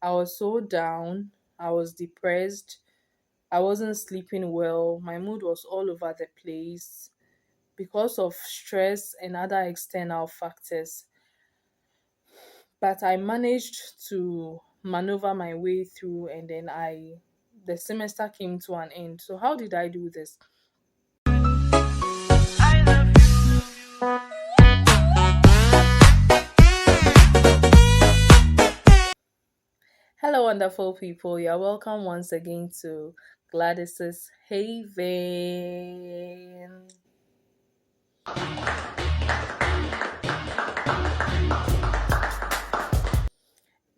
I was so down. I was depressed. I wasn't sleeping well. My mood was all over the place because of stress and other external factors. But I managed to maneuver my way through, and then the semester came to an end. So how did I do this? Hello, wonderful people. You're welcome once again to Gladys's Haven.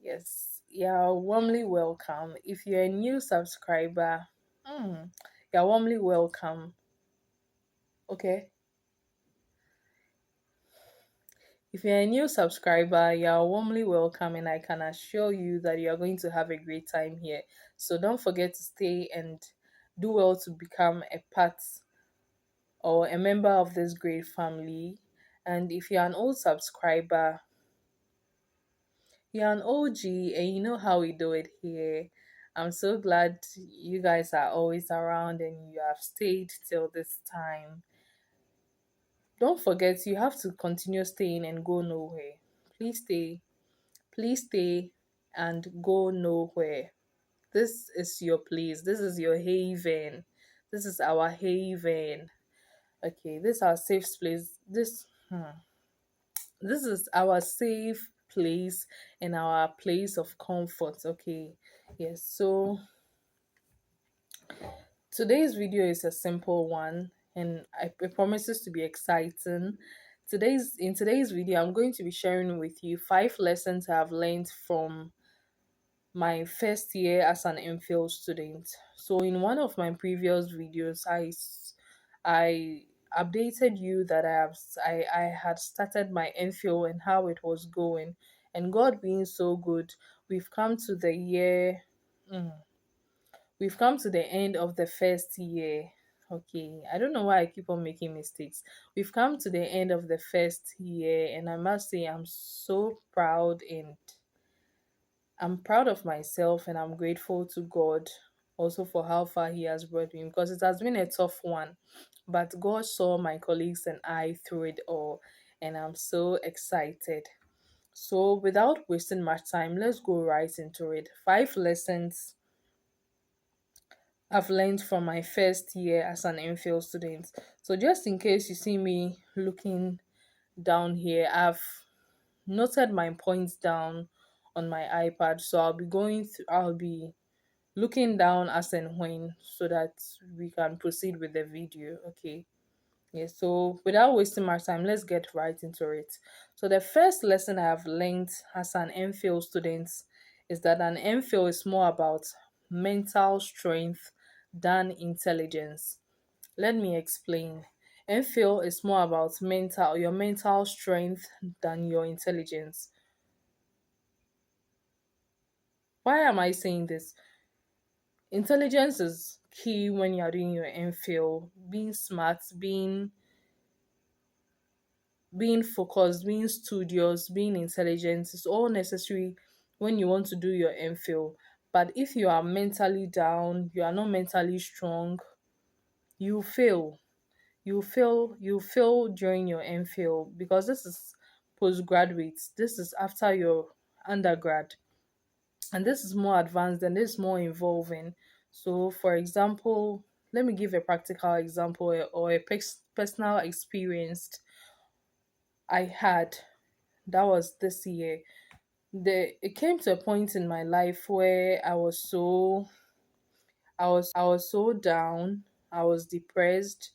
Yes, you're warmly welcome. If you're a new subscriber, you're warmly welcome. Okay. If you're a new subscriber, you're warmly welcome, and I can assure you that you're going to have a great time here. So don't forget to stay and do well to become a part or a member of this great family. And if you're an old subscriber, you're an OG and you know how we do it here. I'm so glad you guys are always around and you have stayed till this time. Don't forget, you have to continue staying and go nowhere. Please stay and go nowhere. This is your place, this is your haven, this is our haven. Okay, this is our safe place. This is our safe place and our place of comfort. Okay, yes. So today's video is a simple one, and it promises to be exciting. Today's video, I'm going to be sharing with you 5 lessons I've learned from my first year as an Mphil student. So in one of my previous videos, I updated you that I had started my Mphil and how it was going, and God being so good, we've come to the year. mm, we've come to the end of the first year. Okay, I don't know why I keep on making mistakes. We've come to the end of the first year, and I must say I'm so proud, and I'm proud of myself, and I'm grateful to God also for how far He has brought me, because it has been a tough one. But God saw my colleagues and I through it all, and I'm so excited. So, without wasting much time, let's go right into it. 5 lessons I've learned from my first year as an MPhil student. So, just in case you see me looking down here, I've noted my points down on my iPad. So, I'll be looking down as and when so that we can proceed with the video. Okay. Yeah, so without wasting much time, let's get right into it. So the first lesson I have learned as an MPhil student is that an MPhil is more about mental strength than intelligence. Let me explain. MPhil is more about your mental strength than your intelligence. Why am I saying this? Intelligence is key when you're doing your MPhil. Being smart, being focused, being studious, being intelligent is all necessary when you want to do your MPhil. But if you are mentally down, you are not mentally strong, you fail. You fail during your MPhil, because this is postgraduate. This is after your undergrad. And this is more advanced and this is more involving. So for example, let me give a practical example or a personal experience I had. That was this year. It came to a point in my life where I was so down. I was depressed.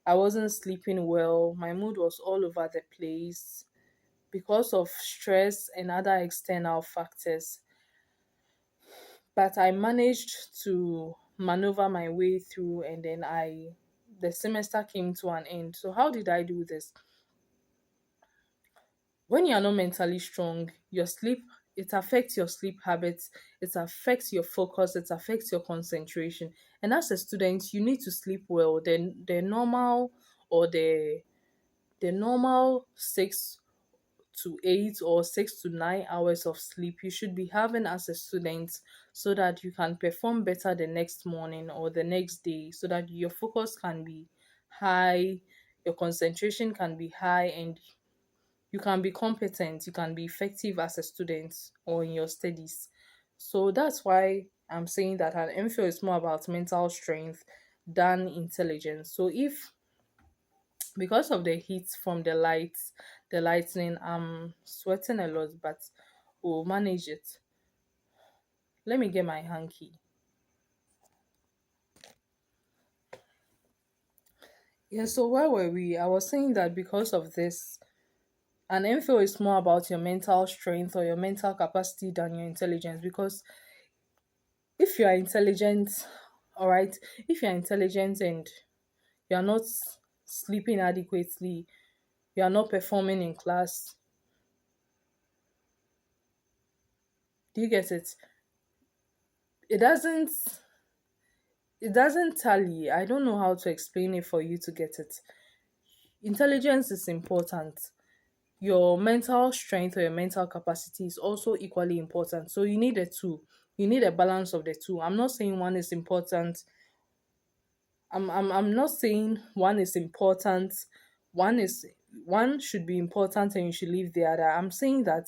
I wasn't sleeping well. My mood was all over the place because of stress and other external factors. But I managed to maneuver my way through, and then I the semester came to an end. So how did I do this? When you are not mentally strong, your sleep, it affects your sleep habits, it affects your focus, it affects your concentration. And as a student, you need to sleep well. The normal or the normal 6 to 8 or 6 to 9 hours of sleep you should be having as a student, so that you can perform better the next morning or the next day, so that your focus can be high, your concentration can be high, and you can be competent, you can be effective as a student or in your studies. So that's why I'm saying that an MPhil is more about mental strength than intelligence. So if, because of the heat from the lightning, I'm sweating a lot, but we'll manage it. Let me get my hanky. Yeah, so where were we? I was saying that because of this, an MPhil is more about your mental strength or your mental capacity than your intelligence. Because if you are intelligent, all right, if you're intelligent and you're not sleeping adequately, you're not performing in class, do you get it? It doesn't it doesn't tally. I don't know how to explain it for you to get it. Intelligence is important. Your mental strength or your mental capacity is also equally important. So you need the two. You need a balance of the two. I'm not saying one is important. I'm not saying one is important. One is one should be important and you should leave the other. I'm saying that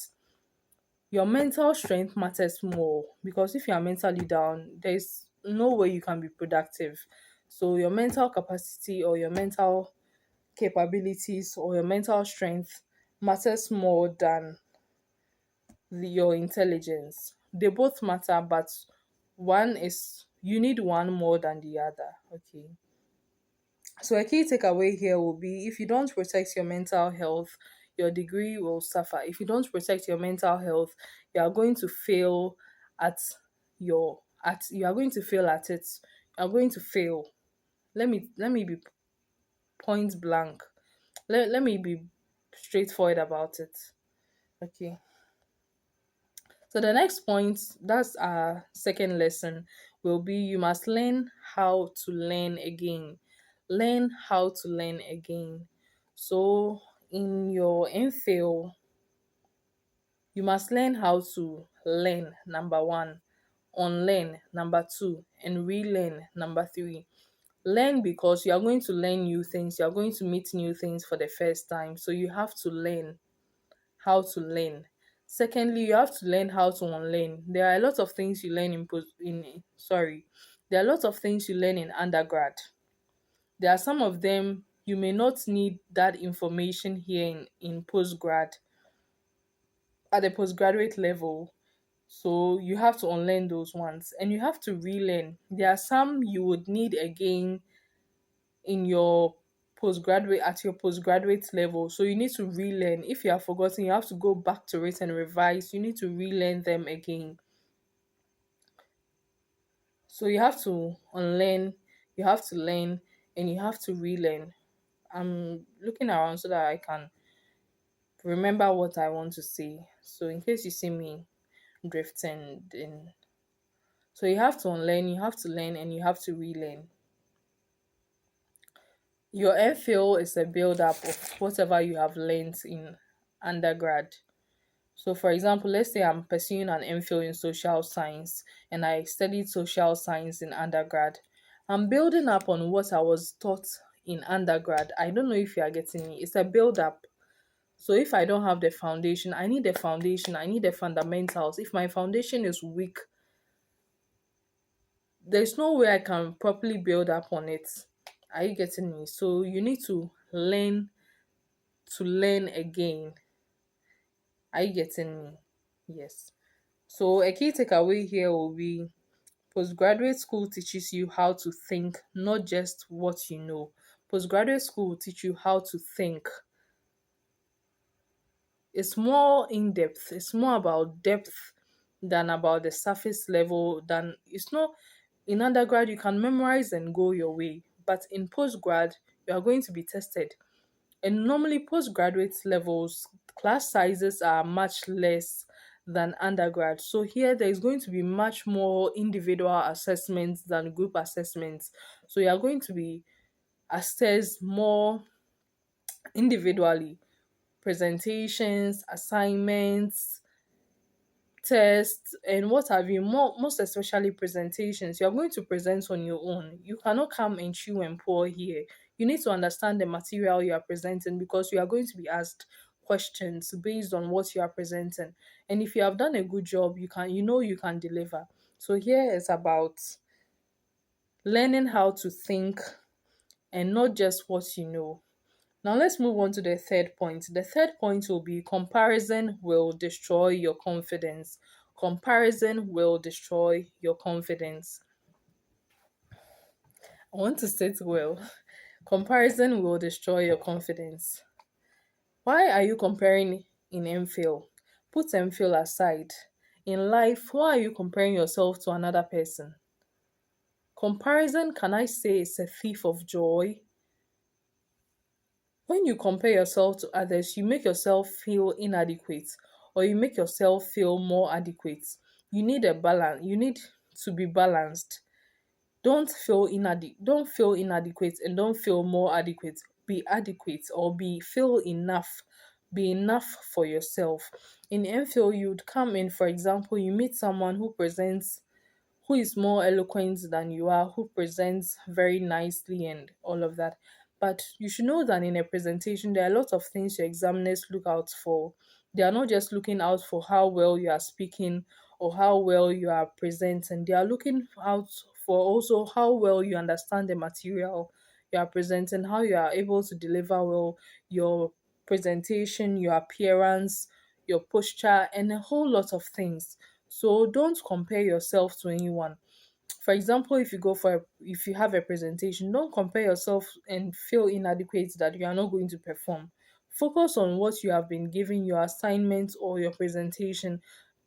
your mental strength matters more, because if you are mentally down, there's no way you can be productive. So your mental capacity or your mental capabilities or your mental strength matters more than your intelligence. They both matter, but one is, you need one more than the other. Okay. So a key takeaway here will be, if you don't protect your mental health, your degree will suffer. If you don't protect your mental health, you are going to fail at you are going to fail at it. You are going to fail. Let me be point blank. Let me be straightforward about it. Okay. So the next point, that's our second lesson, will be you must learn how to learn again. Learn how to learn again. So in your MPhil, you must learn how to learn, number one, unlearn, number two, and relearn, number three. Learn because you are going to learn new things, you are going to meet new things for the first time. So you have to learn how to learn. Secondly, you have to learn how to unlearn. There are a lot of things you learn there are a lot of things you learn in undergrad. There are some of them you may not need that information here in postgrad, at the postgraduate level. So you have to unlearn those ones and you have to relearn. There are some you would need again in your postgraduate level. So you need to relearn. If you have forgotten, you have to go back to it and revise. You need to relearn them again. So you have to unlearn, you have to learn, and you have to relearn. I'm looking around so that I can remember what I want to say. So in case you see me drifting in, so you have to unlearn, you have to learn, and you have to relearn. Your FAO is a build up of whatever you have learned in undergrad. So, for example, let's say I'm pursuing an MPhil in social science and I studied social science in undergrad. I'm building up on what I was taught in undergrad. I don't know if you are getting me. It's a build up. So, if I don't have the foundation, I need the foundation, I need the fundamentals. If my foundation is weak, there's no way I can properly build up on it. Are you getting me? So, you need to learn again. Are you getting me? Yes. So a key takeaway here will be, postgraduate school teaches you how to think, not just what you know. Postgraduate school will teach you how to think. It's more in depth. It's more about depth than about the surface level. Than it's not in undergrad you can memorize and go your way, but in postgrad you are going to be tested. And normally, postgraduate levels, class sizes are much less than undergrad. So here there is going to be much more individual assessments than group assessments. So you are going to be assessed more individually. presentations, assignments, tests, and what have you. Most especially presentations. You are going to present on your own. You cannot come and chew and pour here. You need to understand the material you are presenting, because you are going to be asked questions based on what you are presenting. And if you have done a good job, you can deliver. So here is about learning how to think and not just what you know. Now let's move on to the third point. The third point will be comparison will destroy your confidence. Comparison will destroy your confidence. I want to say it well. Comparison will destroy your confidence. Why are you comparing in Mphil? Put Mphil aside. In life, why are you comparing yourself to another person? Comparison, can I say, is a thief of joy? When you compare yourself to others, you make yourself feel inadequate, or you make yourself feel more adequate. You need a balance. You need to be balanced. Don't feel inadequate and don't feel more adequate. Be adequate, or feel enough. Be enough for yourself. In MPhil, you'd come in, for example, you meet someone who is more eloquent than you are, who presents very nicely and all of that. But you should know that in a presentation, there are a lot of things your examiners look out for. They are not just looking out for how well you are speaking or how well you are presenting. They are looking out for also how well you understand the material you are presenting, how you are able to deliver well your presentation, your appearance, your posture, and a whole lot of things. So don't compare yourself to anyone. For example, if you have a presentation, don't compare yourself and feel inadequate that you are not going to perform. Focus on what you have been given, your assignment or your presentation.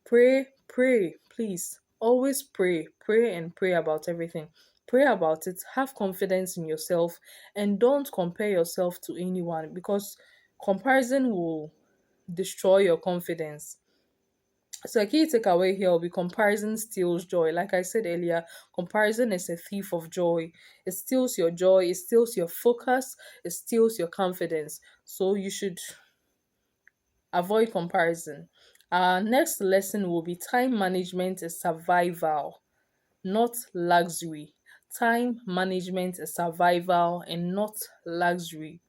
Pray, please. Always pray and pray about everything. Pray about it, have confidence in yourself, and don't compare yourself to anyone, because comparison will destroy your confidence. So a key takeaway here will be comparison steals joy. Like I said earlier, comparison is a thief of joy. It steals your joy, it steals your focus, it steals your confidence. So you should avoid comparison. Our next lesson will be time management is survival, not luxury. Time management is survival and not luxury.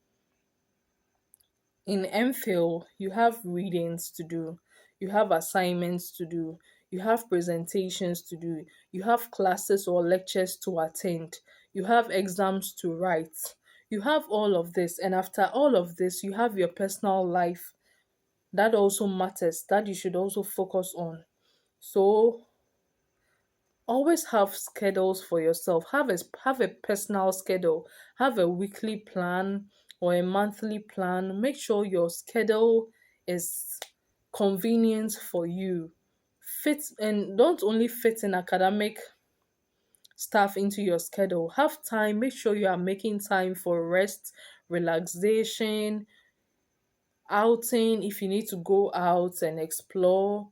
In MPhil, you have readings to do, you have assignments to do, you have presentations to do, you have classes or lectures to attend, you have exams to write. You have all of this, and after all of this, you have your personal life that also matters, that you should also focus on. So always have schedules for yourself. Have a personal schedule. Have a weekly plan or a monthly plan. Make sure your schedule is convenient for you. Fit, and don't only fit in academic stuff into your schedule. Have time. Make sure you are making time for rest, relaxation, outing if you need to go out and explore,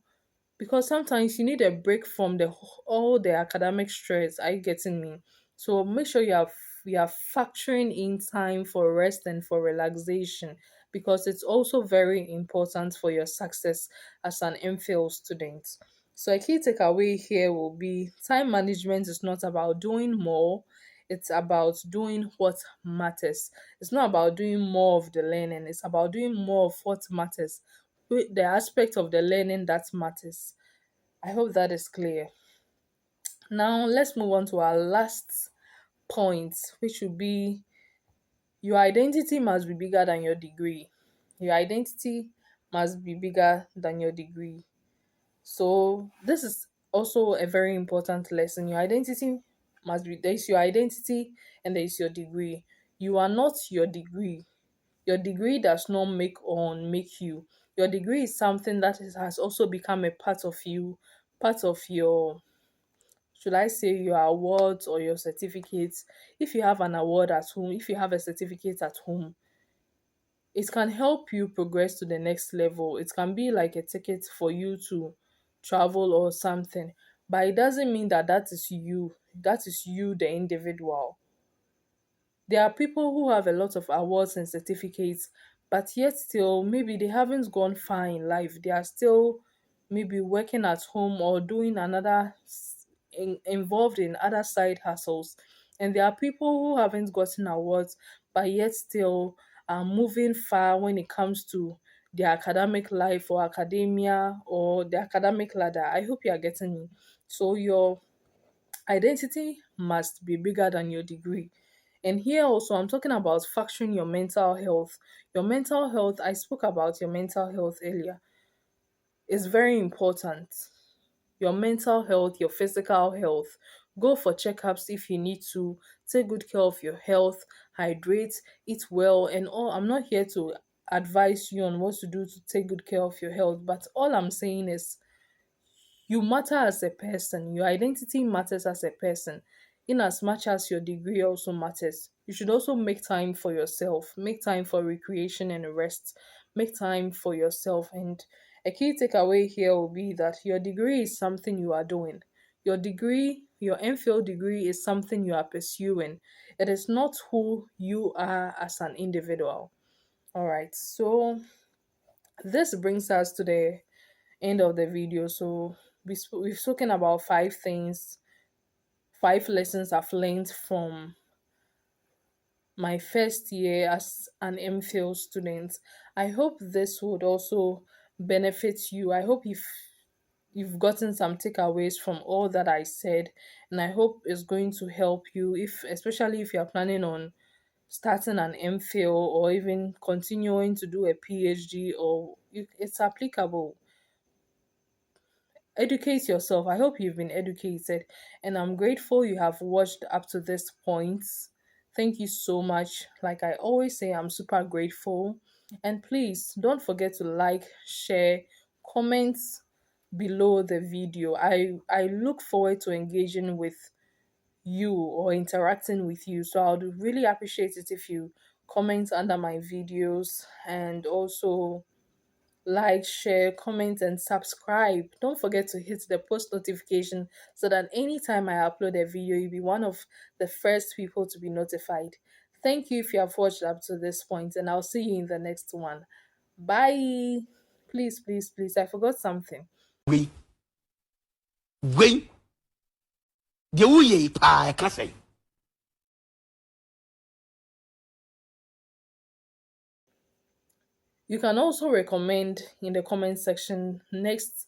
because sometimes you need a break from all the academic stress. Are you getting me? So make sure you are factoring in time for rest and for relaxation, because it's also very important for your success as an MPhil student. So a key takeaway here will be time management is not about doing more, it's about doing what matters. It's not about doing more of the learning, it's about doing more of what matters, the aspect of the learning that matters. I hope that is clear. Now, let's move on to our last point, which will be your identity must be bigger than your degree. Your identity must be bigger than your degree. So, this is also a very important lesson. Your identity there is your identity and there is your degree. You are not your degree. Your degree does not make or unmake you. Your degree is something has also become a part of you, part of your, should I say, your awards or your certificates. If you have an award at home, if you have a certificate at home, it can help you progress to the next level. It can be like a ticket for you to travel or something. But it doesn't mean that that is you. That is you, the individual. There are people who have a lot of awards and certificates, but yet still maybe they haven't gone far in life. They are still maybe working at home or doing involved in other side hustles. And there are people who haven't gotten awards but yet still are moving far when it comes to their academic life or academia or the academic ladder. I hope you are getting me. So your identity must be bigger than your degree. And here also, I'm talking about factoring your mental health. Your mental health, I spoke about your mental health earlier, is very important. Your mental health, your physical health. Go for checkups if you need to. Take good care of your health, hydrate, eat well, and all. I'm not here to advise you on what to do to take good care of your health, but all I'm saying is you matter as a person. Your identity matters as a person. In as much as your degree also matters, you should also make time for yourself, make time for recreation and rest, make time for yourself. And a key takeaway here will be that your degree is something you are doing. Your degree, your Mphil degree, is something you are pursuing. It is not who you are as an individual. All right, so this brings us to the end of the video. So we've spoken about five things, five lessons I've learned from my first year as an MPhil student. I hope this would also benefit you. I hope you've gotten some takeaways from all that I said, and I hope it's going to help you, if especially if you're planning on starting an MPhil or even continuing to do a PhD, or it's applicable. Educate yourself. I hope you've been educated, and I'm grateful you have watched up to this point. Thank you so much. Like I always say, I'm super grateful. And please don't forget to like, share, comment below the video. I look forward to engaging with you or interacting with you. So I would really appreciate it if you comment under my videos, and also like, share, comment, and subscribe. Don't forget to hit the post notification so that anytime I upload a video, you'll be one of the first people to be notified. Thank you if you have watched up to this point, and I'll see you in the next one. Bye. Please, please, please. I forgot something. Wei, wei, deɛ woyɛ yi paa ɛka sɛn. You can also recommend in the comment section next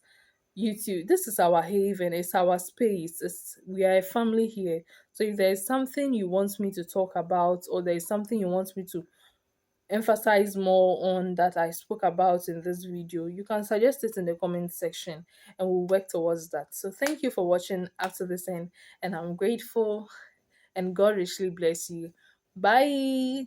YouTube. This is our haven, it's our space. We are a family here. So if there is something you want me to talk about, or there is something you want me to emphasize more on that I spoke about in this video, you can suggest it in the comment section and we'll work towards that. So thank you for watching up to this end, and I'm grateful, and God richly bless you. Bye.